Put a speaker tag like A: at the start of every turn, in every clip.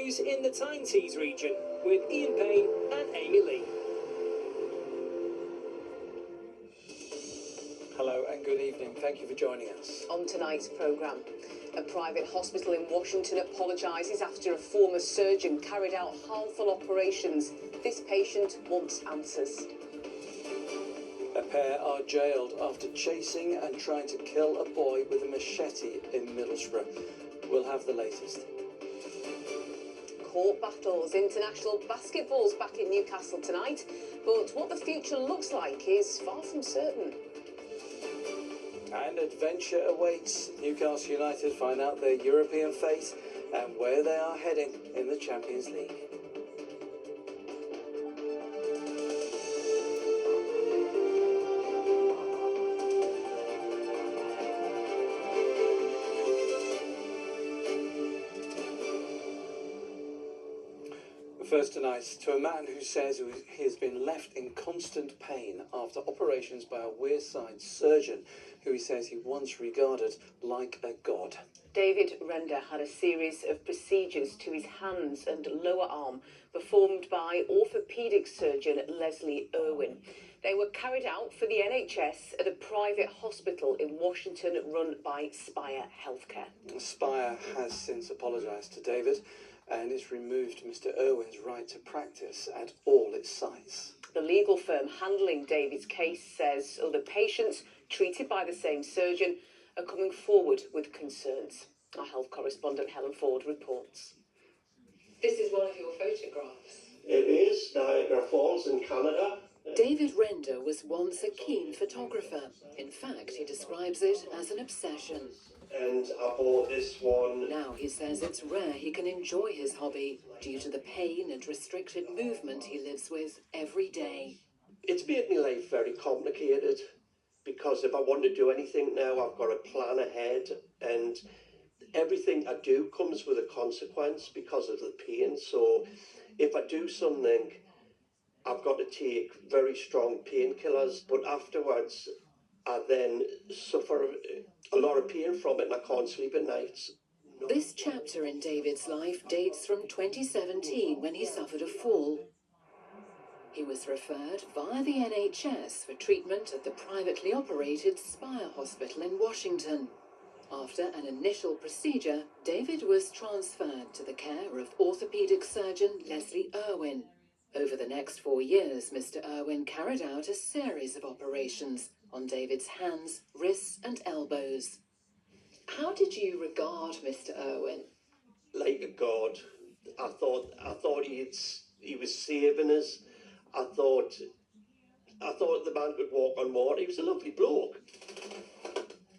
A: news in the Tyne region with Ian Payne and Amy Lee.
B: Hello and good evening. Thank you for joining us.
C: On tonight's programme, a private hospital in Washington apologises after a former surgeon carried out harmful operations. This patient wants answers.
B: A pair are jailed after chasing and trying to kill a boy with a machete in Middlesbrough. We'll have the latest.
C: Court battles. International basketball's back in Newcastle tonight, but what the future looks like is far from certain.
B: And adventure awaits. Newcastle United find out their European fate and where they are heading in the Champions League. First tonight, to a man who says he has been left in constant pain after operations by a Wearside surgeon who he says he once regarded like a god.
C: David Render had a series of procedures to his hands and lower arm performed by orthopaedic surgeon Leslie Irwin. They were carried out for the NHS at a private hospital in Washington run by Spire Healthcare.
B: Spire has since apologised to David and it's removed Mr. Irwin's right to practice at all its sites.
C: The legal firm handling David's case says other patients treated by the same surgeon are coming forward with concerns. Our health correspondent Helen Ford reports.
D: This is one of your photographs.
E: It is Niagara Falls in Canada.
D: David Render was once a keen photographer. In fact, he describes it as an obsession.
E: And I bought this one.
D: Now he says it's rare he can enjoy his hobby due to the pain and restricted movement he lives with every day.
E: It's made my life very complicated because if I want to do anything now, I've got to plan ahead, and everything I do comes with a consequence because of the pain. So if I do something, I've got to take very strong painkillers, but afterwards I then suffer a lot of pain from it and I can't sleep at nights.
D: This chapter in David's life dates from 2017 when he suffered a fall. He was referred via the NHS for treatment at the privately operated Spire Hospital in Washington. After an initial procedure, David was transferred to the care of orthopaedic surgeon Leslie Irwin. Over the next 4 years, Mr. Irwin carried out a series of operations on David's hands, wrists and elbows. How did you regard Mr. Irwin?
E: Like a god. I thought he was saving us. I thought the man could walk on water. He was a lovely bloke.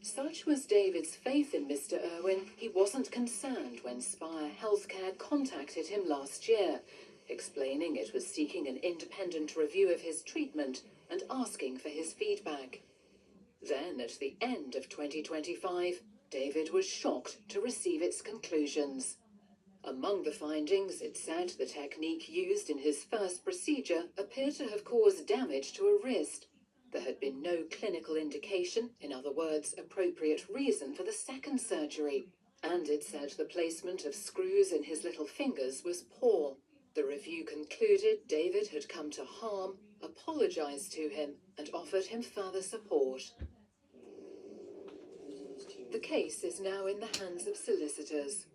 D: Such was David's faith in Mr. Irwin, he wasn't concerned when Spire Healthcare contacted him last year, explaining it was seeking an independent review of his treatment and asking for his feedback. Then, at the end of 2025, David was shocked to receive its conclusions. Among the findings, it said the technique used in his first procedure appeared to have caused damage to a wrist. There had been no clinical indication, in other words, appropriate reason for the second surgery, and it said the placement of screws in his little fingers was poor. The review concluded David had come to harm, apologised to him, and offered him further support. The case is now in the hands of solicitors.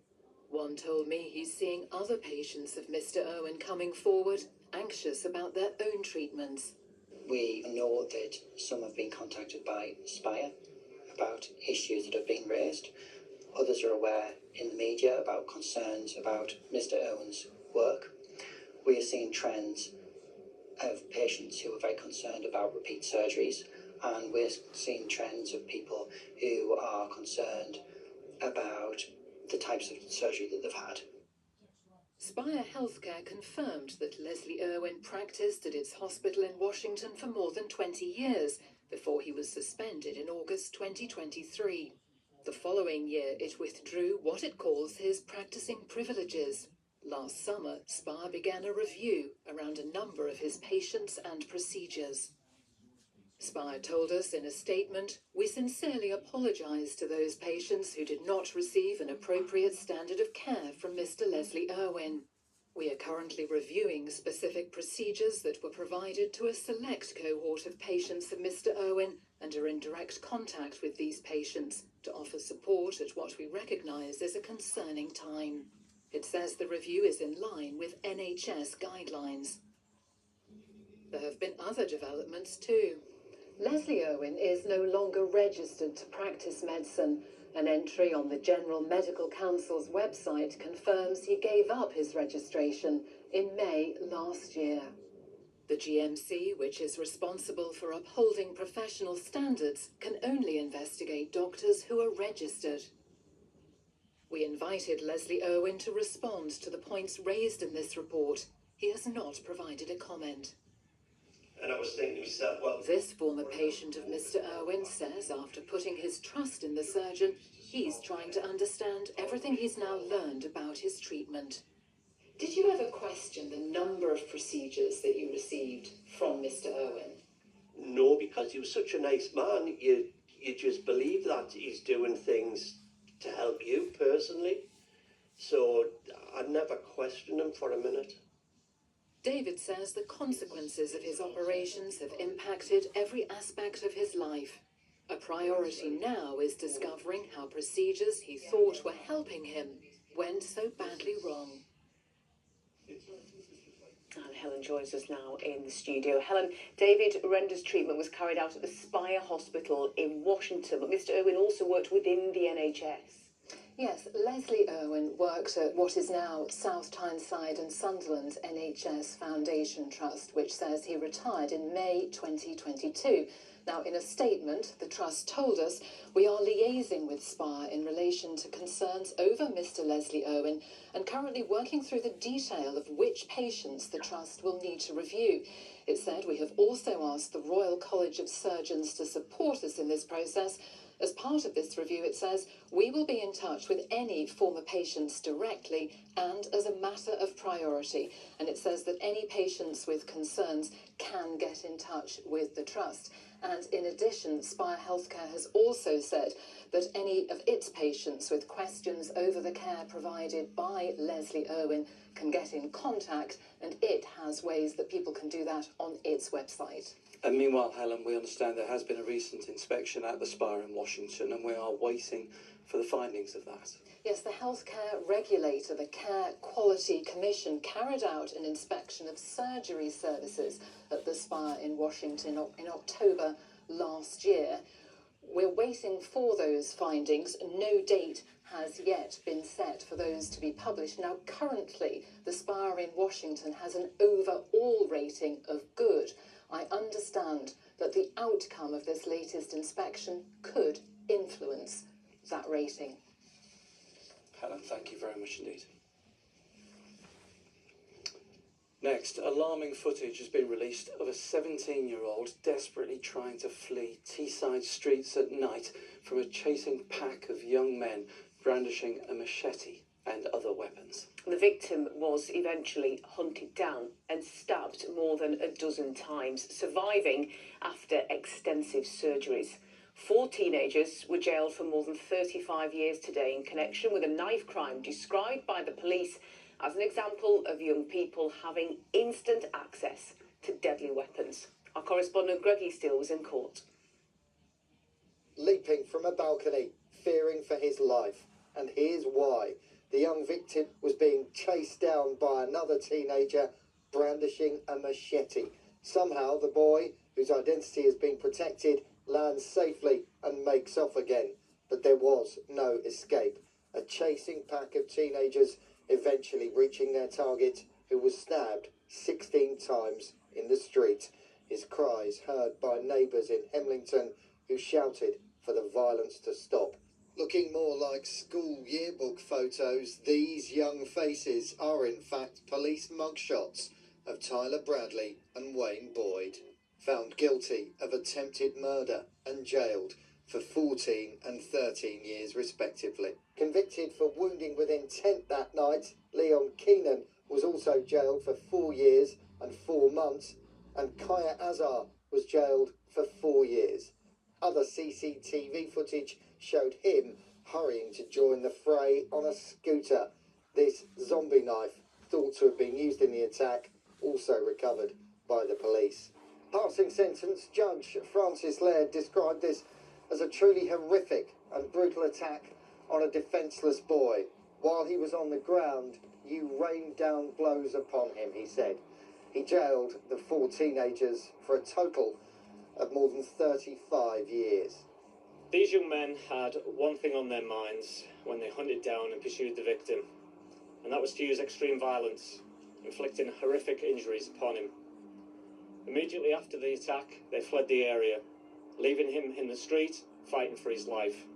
D: One told me he's seeing other patients of Mr. Irwin coming forward, anxious about their own treatments.
F: We know that some have been contacted by Spire about issues that have been raised. Others are aware in the media about concerns about Mr. Irwin's work. We are seeing trends of patients who are very concerned about repeat surgeries, and we're seeing trends of people who are concerned about the types of surgery that they've had.
D: Spire Healthcare confirmed that Leslie Irwin practiced at its hospital in Washington for more than 20 years before he was suspended in August 2023. The following year, it withdrew what it calls his practicing privileges. Last summer, Spire began a review around a number of his patients and procedures. Spire told us in a statement, "We sincerely apologise to those patients who did not receive an appropriate standard of care from Mr. Leslie Irwin. We are currently reviewing specific procedures that were provided to a select cohort of patients of Mr. Irwin and are in direct contact with these patients to offer support at what we recognise as a concerning time." It says the review is in line with NHS guidelines. There have been other developments too. Leslie Irwin is no longer registered to practice medicine. An entry on the General Medical Council's website confirms he gave up his registration in May last year. The GMC, which is responsible for upholding professional standards, can only investigate doctors who are registered. We invited Leslie Irwin to respond to the points raised in this report. He has not provided a comment.
E: And I was thinking to myself, well,
D: This former patient of Mr. Irwin says after putting his trust in the surgeon, he's trying to understand everything he's now learned about his treatment. Did you ever question the number of procedures that you received from Mr. Irwin?
E: no, because he was such a nice man, you just believe that he's doing things to help you personally. So I never questioned him for a minute.
D: David says the consequences of his operations have impacted every aspect of his life. A priority now is discovering how procedures he thought were helping him went so badly wrong.
C: And Helen joins us now in the studio. Helen, David Render's treatment was carried out at the Spire Hospital in Washington, but Mr. Irwin also worked within the NHS.
D: Yes, Leslie Irwin worked at what is now South Tyneside and Sunderland's NHS Foundation Trust, which says he retired in May 2022. Now, in a statement, the Trust told us, "We are liaising with Spire in relation to concerns over Mr. Leslie Irwin and currently working through the detail of which patients the Trust will need to review." It said, "We have also asked the Royal College of Surgeons to support us in this process. As part of this review," it says, "we will be in touch with any former patients directly and as a matter of priority." And it says that any patients with concerns can get in touch with the Trust. And in addition, Spire Healthcare has also said that any of its patients with questions over the care provided by Leslie Irwin can get in contact, and it has ways that people can do that on its website.
B: And meanwhile, Helen, we understand there has been a recent inspection at the Spire in Washington, and we are waiting for the findings of that.
D: Yes, the healthcare regulator, the Care Quality Commission, carried out an inspection of surgery services at the Spire in Washington in October last year. We're waiting for those findings. No date has yet been set for those to be published. Now, currently, the Spire in Washington has an overall rating of good. I understand that the outcome of this latest inspection could influence that rating.
B: Helen, thank you very much indeed. Next, alarming footage has been released of a 17-year-old desperately trying to flee Teesside streets at night from a chasing pack of young men brandishing a machete and other weapons.
C: The victim was eventually hunted down and stabbed more than a dozen times, surviving after extensive surgeries. 4 teenagers were jailed for more than 35 years today in connection with a knife crime described by the police as an example of young people having instant access to deadly weapons. Our correspondent Greggy Steele was in court.
G: Leaping from a balcony, fearing for his life. And here's why. The young victim was being chased down by another teenager brandishing a machete. Somehow the boy, whose identity has been protected, lands safely and makes off again. But there was no escape. A chasing pack of teenagers eventually reaching their target, who was stabbed 16 times in the street. His cries heard by neighbours in Hemlington who shouted for the violence to stop. Looking more like school yearbook photos, these young faces are in fact police mugshots of Tyler Bradley and Wayne Boyd, found guilty of attempted murder and jailed for 14 and 13 years respectively. Convicted for wounding with intent that night, Leon Keenan was also jailed for 4 years and 4 months, and Kaya Azar was was jailed for 4 years. Other CCTV footage showed him hurrying to join the fray on a scooter. This zombie knife, thought to have been used in the attack, also recovered by the police. Passing sentence, Judge Francis Laird described this as a truly horrific and brutal attack on a defenceless boy. While he was on the ground, you rained down blows upon him, he said. He jailed the 4 teenagers for a total of more than 35 years.
H: These young men had one thing on their minds when they hunted down and pursued the victim, and that was to use extreme violence, inflicting horrific injuries upon him. Immediately after the attack, they fled the area, leaving him in the street, fighting for his life.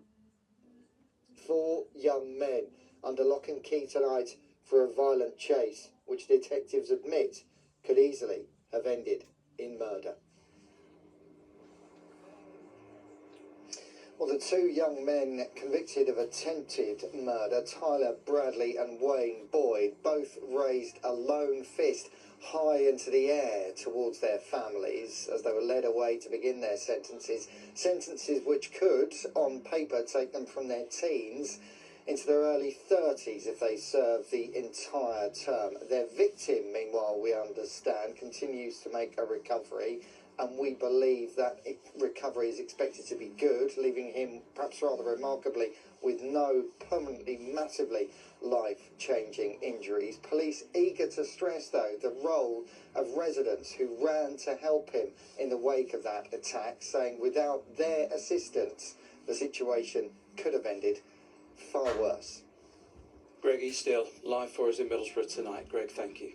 G: 4 young men under lock and key tonight for a violent chase, which detectives admit could easily have ended in murder. Well, the 2 young men convicted of attempted murder, Tyler Bradley and Wayne Boyd, both raised a lone fist high into the air towards their families as they were led away to begin their sentences which could, on paper, take them from their teens into their early 30s if they serve the entire term. Their victim, meanwhile, we understand, continues to make a recovery, and we believe that recovery is expected to be good, leaving him, perhaps rather remarkably, with no permanently, massively life-changing injuries. Police eager to stress, though, the role of residents who ran to help him in the wake of that attack, saying without their assistance, the situation could have ended far worse.
B: Greg Eastdale, live for us in Middlesbrough tonight. Greg, thank you.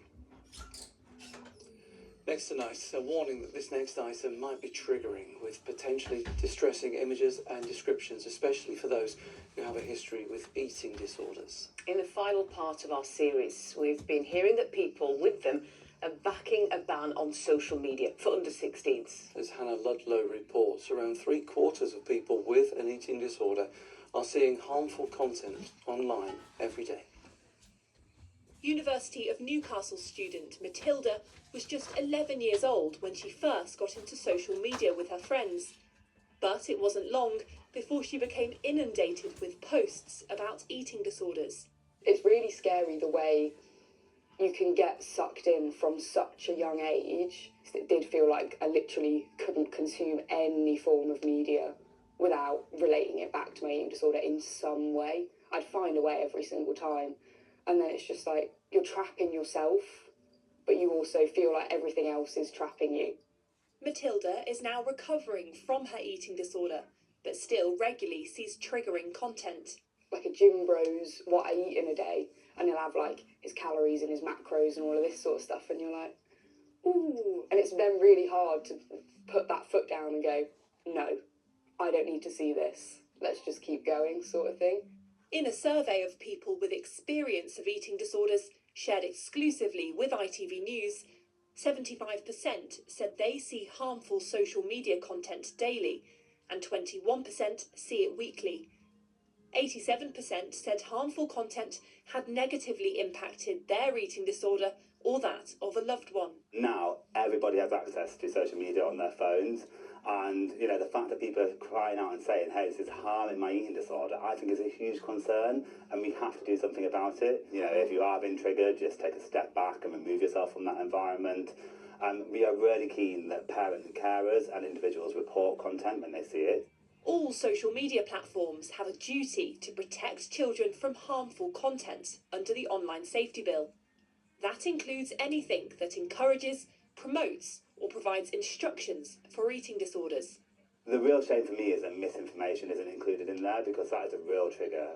B: Next tonight, a warning that this next item might be triggering, with potentially distressing images and descriptions, especially for those who have a history with eating disorders.
C: In the final part of our series, we've been hearing that people with them are backing a ban on social media for under 16s.
B: As Hannah Ludlow reports, around 3/4 of people with an eating disorder are seeing harmful content online every day.
I: University of Newcastle student Matilda was just 11 years old when she first got into social media with her friends. But it wasn't long before she became inundated with posts about eating disorders.
J: It's really scary the way you can get sucked in from such a young age. It did feel like I literally couldn't consume any form of media without relating it back to my eating disorder in some way. I'd find a way every single time. And then it's just like, you're trapping yourself, but you also feel like everything else is trapping you.
I: Matilda is now recovering from her eating disorder, but still regularly sees triggering content.
J: Like a gym bro's what I eat in a day, and he'll have like his calories and his macros and all of this sort of stuff, and you're like, ooh. And it's then really hard to put that foot down and go, no, I don't need to see this. Let's just keep going, sort of thing.
I: In a survey of people with experience of eating disorders shared exclusively with ITV News, 75% said they see harmful social media content daily, and 21% see it weekly. 87% said harmful content had negatively impacted their eating disorder or that of a loved one.
K: Now everybody has access to social media on their phones, and the fact that people are crying out and saying, hey, this is harming my eating disorder, I think is a huge concern, and we have to do something about it. If you are being triggered, just take a step back and remove yourself from that environment. We are really keen that parents and carers and individuals report content when they see it.
I: All social media platforms have a duty to protect children from harmful content under the Online Safety Bill. That includes anything that encourages, promotes, or provides instructions for eating disorders.
K: The real shame for me is that misinformation isn't included in there, because that is a real trigger,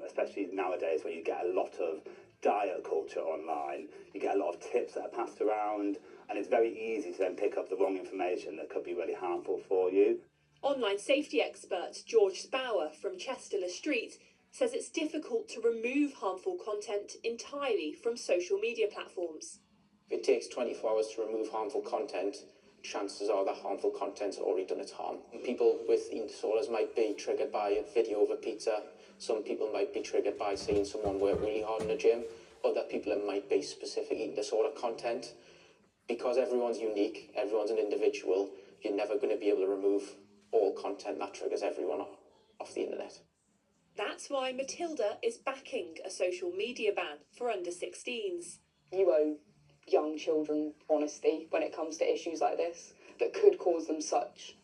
K: especially nowadays where you get a lot of diet culture online. You get a lot of tips that are passed around, and it's very easy to then pick up the wrong information that could be really harmful for you.
I: Online safety expert George Spower from Chester Street says it's difficult to remove harmful content entirely from social media platforms.
L: If it takes 24 hours to remove harmful content, chances are that harmful content's already done its harm. People with eating disorders might be triggered by a video of a pizza. Some people might be triggered by seeing someone work really hard in the gym. Other people, it might be specific eating disorder content. Because everyone's unique, everyone's an individual, you're never going to be able to remove all content that triggers everyone off the internet.
I: That's why Matilda is backing a social media ban for under 16s.
J: You owe young children honesty when it comes to issues like this that could cause them such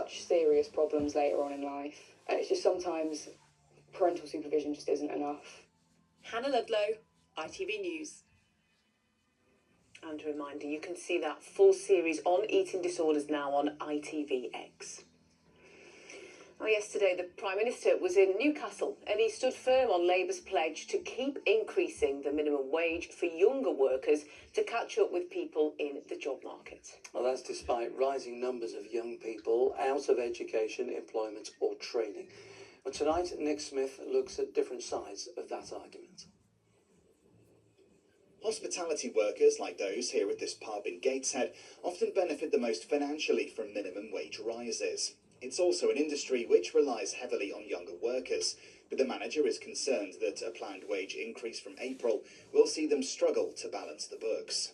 J: serious problems later on in life. And it's just sometimes parental supervision just isn't enough.
I: Hannah Ludlow, ITV News.
C: And a reminder, you can see that full series on eating disorders now on ITVX. Well, yesterday, the Prime Minister was in Newcastle and he stood firm on Labour's pledge to keep increasing the minimum wage for younger workers to catch up with people in the job market.
B: Well, that's despite rising numbers of young people out of education, employment or training. Well, tonight, Nick Smith looks at different sides of that argument.
M: Hospitality workers, like those here at this pub in Gateshead, often benefit the most financially from minimum wage rises. It's also an industry which relies heavily on younger workers, but the manager is concerned that a planned wage increase from April will see them struggle to balance the books.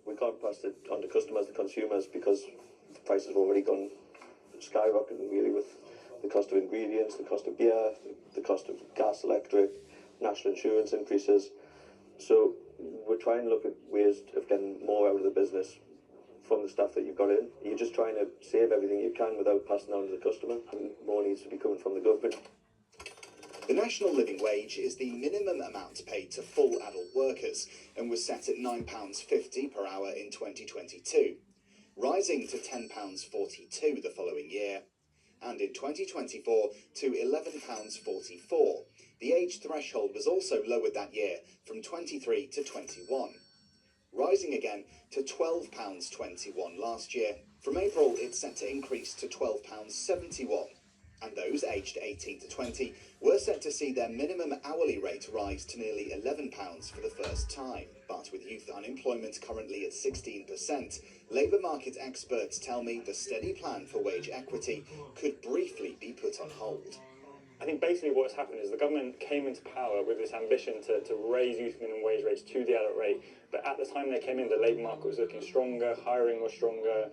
N: We can't pass it on to customers, the consumers, because the prices have already gone skyrocketing really with the cost of ingredients, the cost of beer, the cost of gas, electric, national insurance increases. So we're trying to look at ways of getting more out of the business from the staff that you've got in. You're just trying to save everything you can without passing on to the customer, and more needs to be coming from the government.
M: The national living wage is the minimum amount paid to full adult workers and was set at £9.50 per hour in 2022, rising to £10.42 the following year, and in 2024 to £11.44. The age threshold was also lowered that year from 23 to 21, rising again to £12.21 last year. From April, it's set to increase to £12.71, and those aged 18 to 20 were set to see their minimum hourly rate rise to nearly £11 for the first time. But with youth unemployment currently at 16%, labour market experts tell me the steady plan for wage equity could briefly be put on hold.
H: I think basically what's happened is the government came into power with this ambition to raise youth minimum wage rates to the adult rate, but at the time they came in, the labour market was looking stronger, hiring was stronger,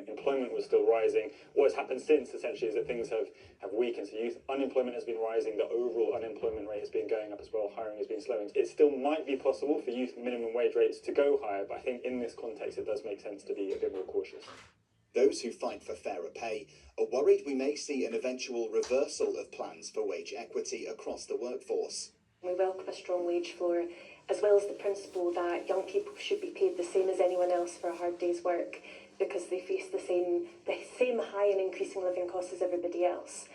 H: employment was still rising. What has happened since essentially is that things have weakened. So youth unemployment has been rising, the overall unemployment rate has been going up as well, hiring has been slowing. It still might be possible for youth minimum wage rates to go higher, but I think in this context it does make sense to be a bit more cautious.
M: Those who fight for fairer pay are worried we may see an eventual reversal of plans for wage equity across the workforce.
O: We welcome a strong wage floor, as well as the principle that young people should be paid the same as anyone else for a hard day's work, because they face the same high and increasing living costs as everybody else.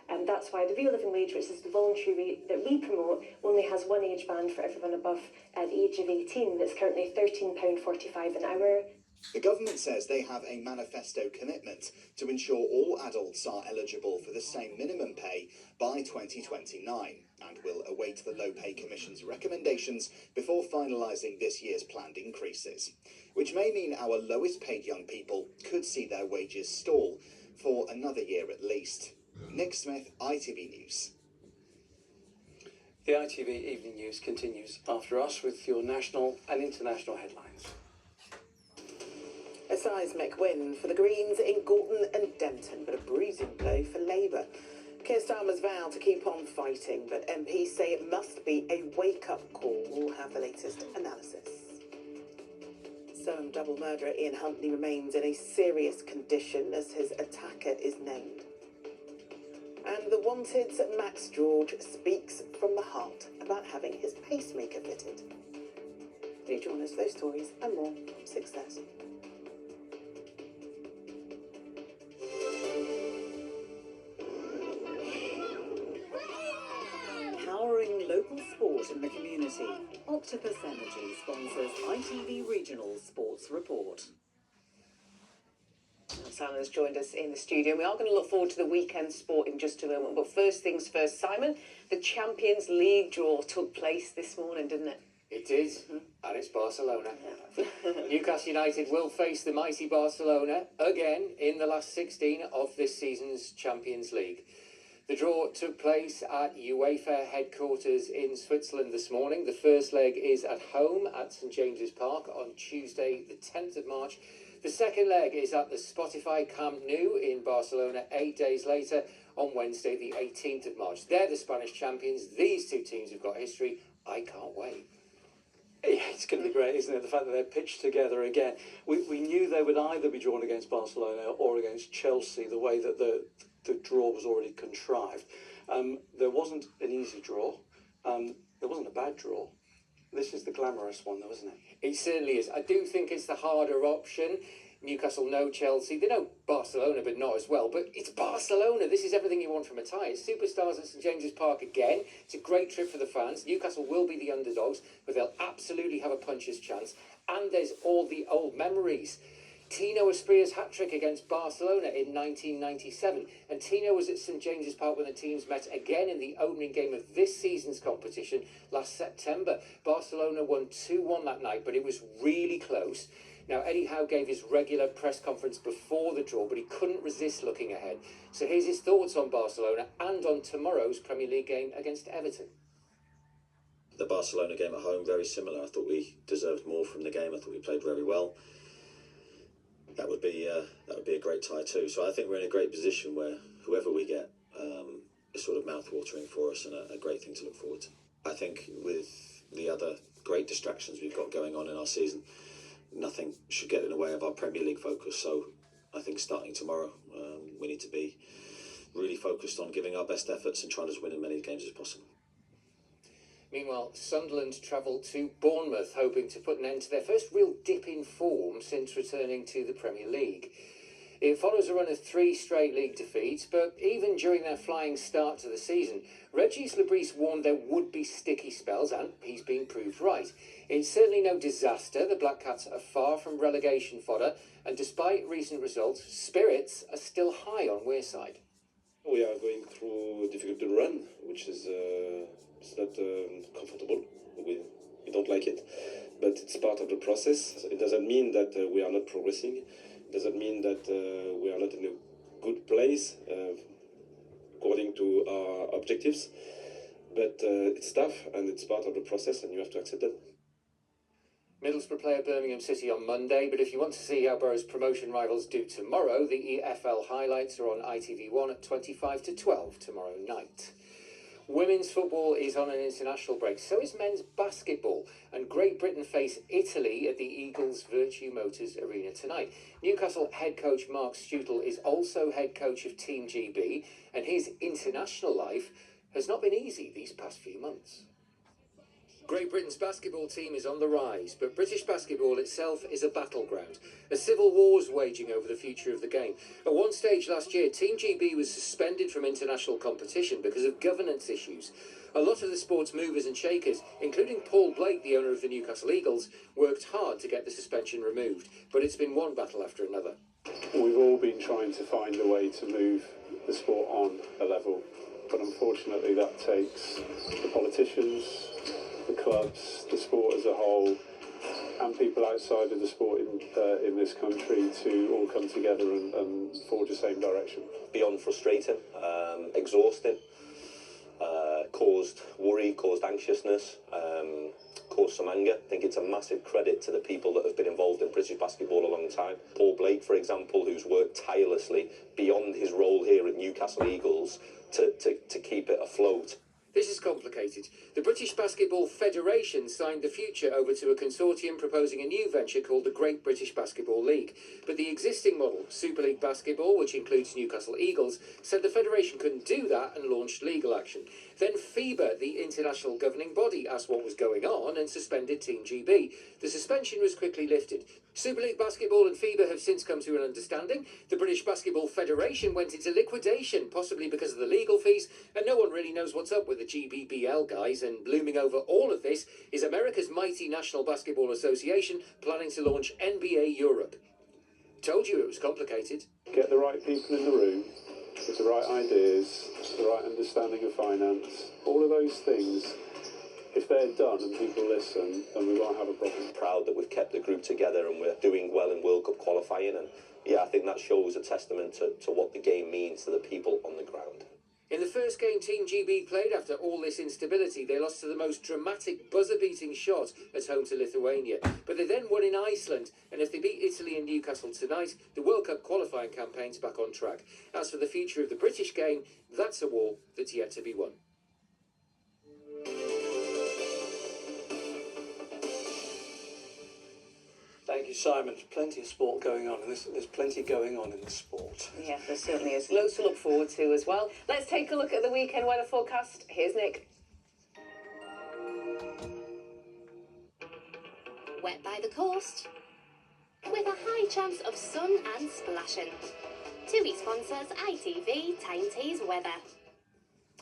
O: And that's why the real living wage, which is the voluntary rate that we promote, only has one age band for everyone above the age of 18. That's currently £13.45 an hour.
M: The government says they have a manifesto commitment to ensure all adults are eligible for the same minimum pay by 2029 and will await the Low Pay Commission's recommendations before finalising this year's planned increases, which may mean our lowest paid young people could see their wages stall for another year at least. Nick Smith, ITV News.
B: The ITV Evening News continues after us with your national and international headlines.
P: A seismic win for the Greens in Gorton and Denton, but a bruising blow for Labour. Keir Starmer's vowed to keep on fighting, but MPs say it must be a wake-up call. We'll have the latest analysis. Soham double murderer Ian Huntley remains in a serious condition as his attacker is named. And the Wanted's Max George speaks from the heart about having his pacemaker fitted. Do join us for those stories and more from 6:30.
Q: Powering local sport in the community, Octopus Energy sponsors ITV Regional Sports Report.
C: Simon has joined us in the studio. We are going to look forward to the weekend sport in just a moment. But first things first, Simon, the Champions League draw took place this morning, didn't it?
R: It did, and it's Barcelona. Newcastle United will face the mighty Barcelona again in the last 16 of this season's Champions League. The draw took place at UEFA headquarters in Switzerland this morning. The first leg is at home at St James's Park on Tuesday, the 10th of March. The second leg is at the Spotify Camp Nou in Barcelona 8 days later on Wednesday the 18th of March. They're the Spanish champions. These two teams have got history. I can't wait.
B: Yeah, it's going to be great, isn't it? The fact that they're pitched together again. We knew they would either be drawn against Barcelona or against Chelsea, the way that the draw was already contrived. There wasn't an easy draw. There wasn't a bad draw. This is the glamorous one, though, isn't it?
R: It certainly is. I do think it's the harder option. Newcastle know Chelsea. They know Barcelona, but not as well. But it's Barcelona. This is everything you want from a tie. It's superstars at St James's Park again. It's a great trip for the fans. Newcastle will be the underdogs, but they'll absolutely have a puncher's chance. And there's all the old memories. Tino Asprilla's hat-trick against Barcelona in 1997. And Tino was at St James's Park when the teams met again in the opening game of this season's competition last September. Barcelona won 2-1 that night, but it was really close. Now, Eddie Howe gave his regular press conference before the draw, but he couldn't resist looking ahead. So here's his thoughts on Barcelona and on tomorrow's Premier League game against Everton.
S: The Barcelona game at home, very similar. I thought we deserved more from the game. I thought we played very well. That would be a great tie too. So I think we're in a great position where whoever we get is sort of mouth-watering for us and a great thing to look forward to. I think with the other great distractions we've got going on in our season, nothing should get in the way of our Premier League focus. So I think starting tomorrow, we need to be really focused on giving our best efforts and trying to win as many games as possible.
R: Meanwhile, Sunderland travelled to Bournemouth, hoping to put an end to their first real dip in form since returning to the Premier League. It follows a run of 3 straight league defeats, but even during their flying start to the season, Regis Lebris warned there would be sticky spells, and he's been proved right. It's certainly no disaster. The Black Cats are far from relegation fodder, and despite recent results, spirits are still high on Wearside.
T: We are going through a difficult run, which is it's not comfortable. We don't like it, but it's part of the process. It doesn't mean that we are not progressing. It doesn't mean that we are not in a good place according to our objectives. But it's tough and it's part of the process, and you have to accept that.
R: Middlesbrough play at Birmingham City on Monday, but if you want to see how Borough's promotion rivals do tomorrow, the EFL highlights are on ITV1 at 25 to 12 tomorrow night. Women's football is on an international break, so is men's basketball, and Great Britain face Italy at the Eagles Virtue Motors Arena tonight. Newcastle head coach Mark Stuttle is also head coach of Team GB, and his international life has not been easy these past few months. Great Britain's basketball team is on the rise, but British basketball itself is a battleground. A civil war's waging over the future of the game. At one stage last year, Team GB was suspended from international competition because of governance issues. A lot of the sport's movers and shakers, including Paul Blake, the owner of the Newcastle Eagles, worked hard to get the suspension removed, but it's been one battle after another.
U: We've all been trying to find a way to move the sport on a level, but unfortunately that takes the politicians, the clubs, the sport as a whole, and people outside of the sport in this country to all come together and forge the same direction.
V: Beyond frustrating, exhausting, caused worry, caused anxiousness, caused some anger. I think it's a massive credit to the people that have been involved in British basketball a long time. Paul Blake, for example, who's worked tirelessly beyond his role here at Newcastle Eagles to keep it afloat.
R: This is complicated. The British Basketball Federation signed the future over to a consortium proposing a new venture called the Great British Basketball League. But the existing model, Super League Basketball, which includes Newcastle Eagles, said the federation couldn't do that and launched legal action. Then FIBA, the international governing body, asked what was going on and suspended Team GB. The suspension was quickly lifted. Super League Basketball and FIBA have since come to an understanding. The British Basketball Federation went into liquidation, possibly because of the legal fees, and no one really knows what's up with the GBBL guys, and looming over all of this is America's mighty National Basketball Association planning to launch NBA Europe. Told you it was complicated.
U: Get the right people in the room, with the right ideas, the right understanding of finance, all of those things. If they're done and people listen, then we won't have a problem.
V: Proud that we've kept the group together and we're doing well in World Cup qualifying, and yeah, I think that shows a testament to what the game means to the people on the ground.
R: In the first game Team GB played after all this instability, they lost to the most dramatic buzzer-beating shot at home to Lithuania. But they then won in Iceland, and if they beat Italy and Newcastle tonight, the World Cup qualifying campaign's back on track. As for the future of the British game, that's a war that's yet to be won.
B: Thank you, Simon. There's plenty of sport going on, and there's plenty going on in the sport.
C: Yeah, there certainly is. Loads to look forward to as well. Let's take a look at the weekend weather forecast. Here's Nick.
A: Wet by the coast, with a high chance of sun and splashing. TUI sponsors ITV Tyne Tees weather.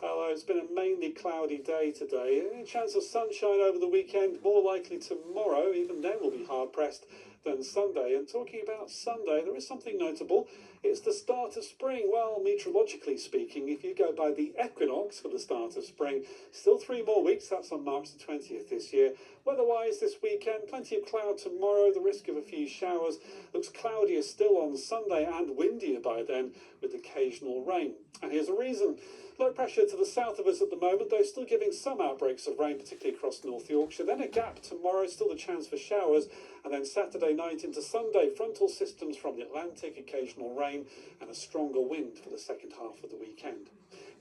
U: Hello, it's been a mainly cloudy day today. A chance of sunshine over the weekend, more likely tomorrow. Even then we'll be hard pressed than Sunday. And talking about Sunday, there is something notable. It's the start of spring. Well, meteorologically speaking, if you go by the equinox for the start of spring, still 3 more weeks. That's on March the 20th this year. Weather-wise this weekend, plenty of cloud tomorrow, the risk of a few showers. Looks cloudier still on Sunday and windier by then with occasional rain. And here's a reason. Low pressure to the south of us at the moment, though still giving some outbreaks of rain, particularly across North Yorkshire. Then a gap tomorrow, still the chance for showers. And then Saturday night into Sunday, frontal systems from the Atlantic, occasional rain and a stronger wind for the second half of the weekend.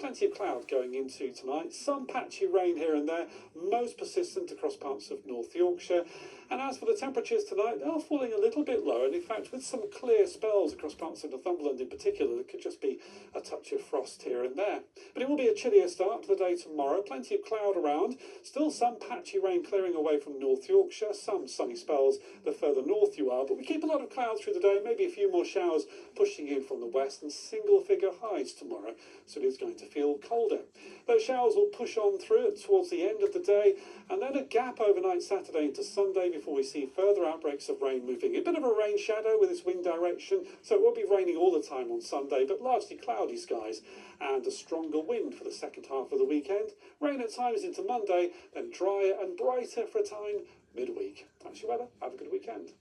U: Plenty of cloud going into tonight. Some patchy rain here and there, most persistent across parts of North Yorkshire. And as for the temperatures tonight, they are falling a little bit lower. And in fact, with some clear spells across parts of Northumberland in particular, there could just be a touch of frost here and there. But it will be a chillier start to the day tomorrow. Plenty of cloud around. Still some patchy rain clearing away from North Yorkshire. Some sunny spells the further north you are. But we keep a lot of clouds through the day. Maybe a few more showers pushing in from the west, and single-figure highs tomorrow. So it is going to feel colder. Those showers will push on through towards the end of the day, and then a gap overnight Saturday into Sunday before we see further outbreaks of rain moving. A bit of a rain shadow with this wind direction, so it won't be raining all the time on Sunday, but largely cloudy skies and a stronger wind for the second half of the weekend. Rain at times into Monday, then drier and brighter for a time midweek. That's your weather. Have a good weekend.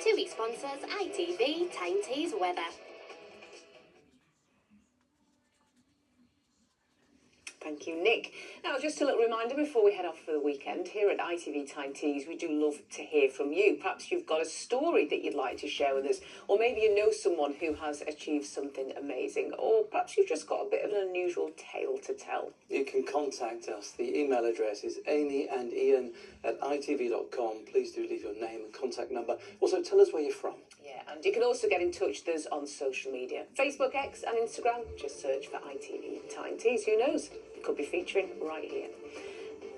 A: TUI sponsors ITV Tyne Tees weather.
C: Thank you, Nick. Now, just a little reminder before we head off for the weekend, here at ITV Tyne Tees, we do love to hear from you. Perhaps you've got a story that you'd like to share with us, or maybe you know someone who has achieved something amazing, or perhaps you've just got a bit of an unusual tale to tell.
B: You can contact us. The email address is amyandian@itv.com. Please do leave your name and contact number. Also, tell us where you're from.
C: Yeah, and you can also get in touch with us on social media. Facebook, X and Instagram. Just search for ITV Tyne Tees. Who knows? It could be featuring right here.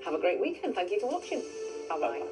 C: Have a great weekend. Thank you for watching. Bye-bye.